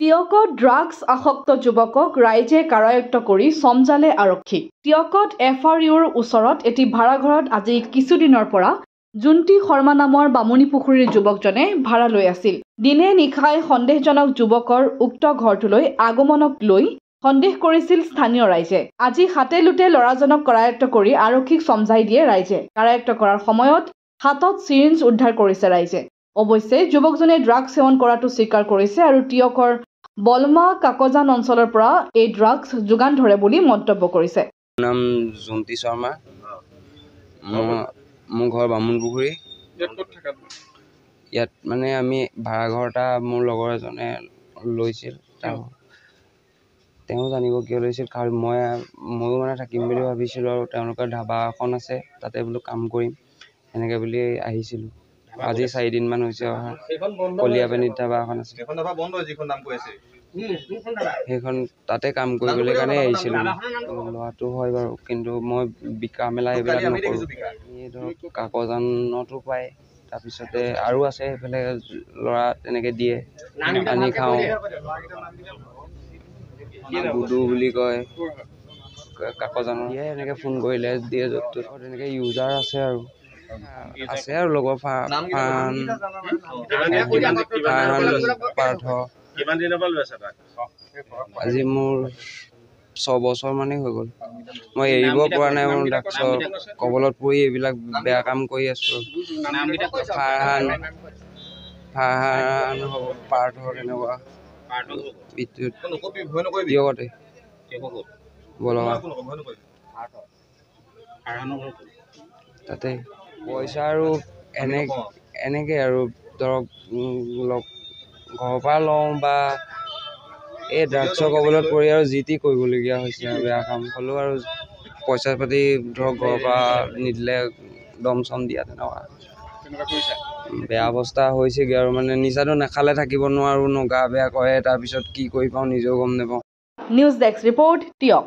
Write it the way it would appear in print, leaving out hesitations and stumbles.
টিয়কত drugs আসক্ত যুৱকক ৰাইজে কাৰায়ত্ব কৰি চমজালে আৰক্ষী। টিয়কত FRUৰ ওচৰত এটি ভাড়াঘৰত আজি কিছুদিনৰ পৰা জুণ্টি শৰ্মা নামৰ বামুণীপুখুৰীৰ যুৱকজনে ভাড়া লৈ আছিল। দিনে নিশাই সন্দেহজনক যুৱকৰ উক্ত ঘৰটোলৈ আগমনক লৈ সন্দেহ কৰিছিল স্থানীয় ৰাইজে। আজি হাতে লুটে ল'ৰাজনক কৰায়ত্ব কৰি আৰক্ষীক চমজাই দিয়ে ৰাইজে। কৰায়ত্ব কৰাৰ সময়ত হাতত চিৰিঞ্জ উদ্ধাৰ কৰিছে ৰাইজে। অৱশ্যে যুৱকজনে ড্ৰাগছ সেৱন কৰাটো স্বীকাৰ কৰিছে আৰু টিয়কৰ বলমা কাকজান অঞ্চলৰ পৰা এই ড্ৰাগছ যোগান ধৰে বুলি মন্তব্য কৰিছে। নাম জুণ্টি শৰ্মা, মোৰ ঘৰ বামুণপুখুৰী। ইয়াত মানে আমি ভাড়াঘৰ এটা মোৰ লগৰ এজনে লৈছিল। তেওঁ জানিব কিয় লৈছিল, কাৰণ ময়ো মানে থাকিম বুলি ভাবিছিলোঁ আৰু তেওঁলোকৰ ধাবা এখন আছে, তাতে বোলো কাম কৰিম এনেকৈ বুলি আহিছিলোঁ। আজি 4 দিনমান হৈছে অহা। কলিয়াপানীত ধাবা এখন আছে, সেইখন তাতে কাম কৰিবলৈ কাৰণে আহিছিলোঁ। লোৱাটো হয় বাৰু, কিন্তু মই বিকা মেলা এইবিলাক নকৰোঁ। এই ধৰক কাকজানতো পায়, তাৰপিছতে আৰু আছে সেইফালে ল'ৰা তেনেকৈ দিয়ে, আনি খাওঁ। গুডু বুলি কয় কাকজানৰ, দিয়ে এনেকৈ ফোন কৰিলে দিয়ে য'ত ত'ত। তেনেকৈ ইউজাৰ আছে আৰু লগৰ ফাৰহান পাৰ্থ। আজি মোৰ 6 বছৰ মানেই হৈ গ'ল। মই এৰিব পৰা নাই, মোৰ ড্ৰাগছৰ কবলত পৰি এইবিলাক বেয়া কাম কৰি আছোঁ। ফাৰহান হ'ব, পাৰ্থ তেনেকুৱা টিয়কতে বলমা তাতে পইচা আৰু এনেকৈ আৰু ধৰক ঘৰৰ পৰা লওঁ বা এই ড্ৰাগছৰ কবলত পৰি আৰু যি টি কৰিবলগীয়া হৈছে আৰু বেয়া কাম হ'লেও আৰু পইচা পাতি ধৰক ঘৰৰ পৰা নিদিলে দম চম দিয়া তেনেকুৱা বেয়া অৱস্থা হৈছেগৈ আৰু মানে নিচাটো নাখালে থাকিব নোৱাৰোঁ ন, গা বেয়া কৰে, তাৰপিছত কি কৰি পাওঁ নিজেও গম নাপাওঁ। News desk report Teok.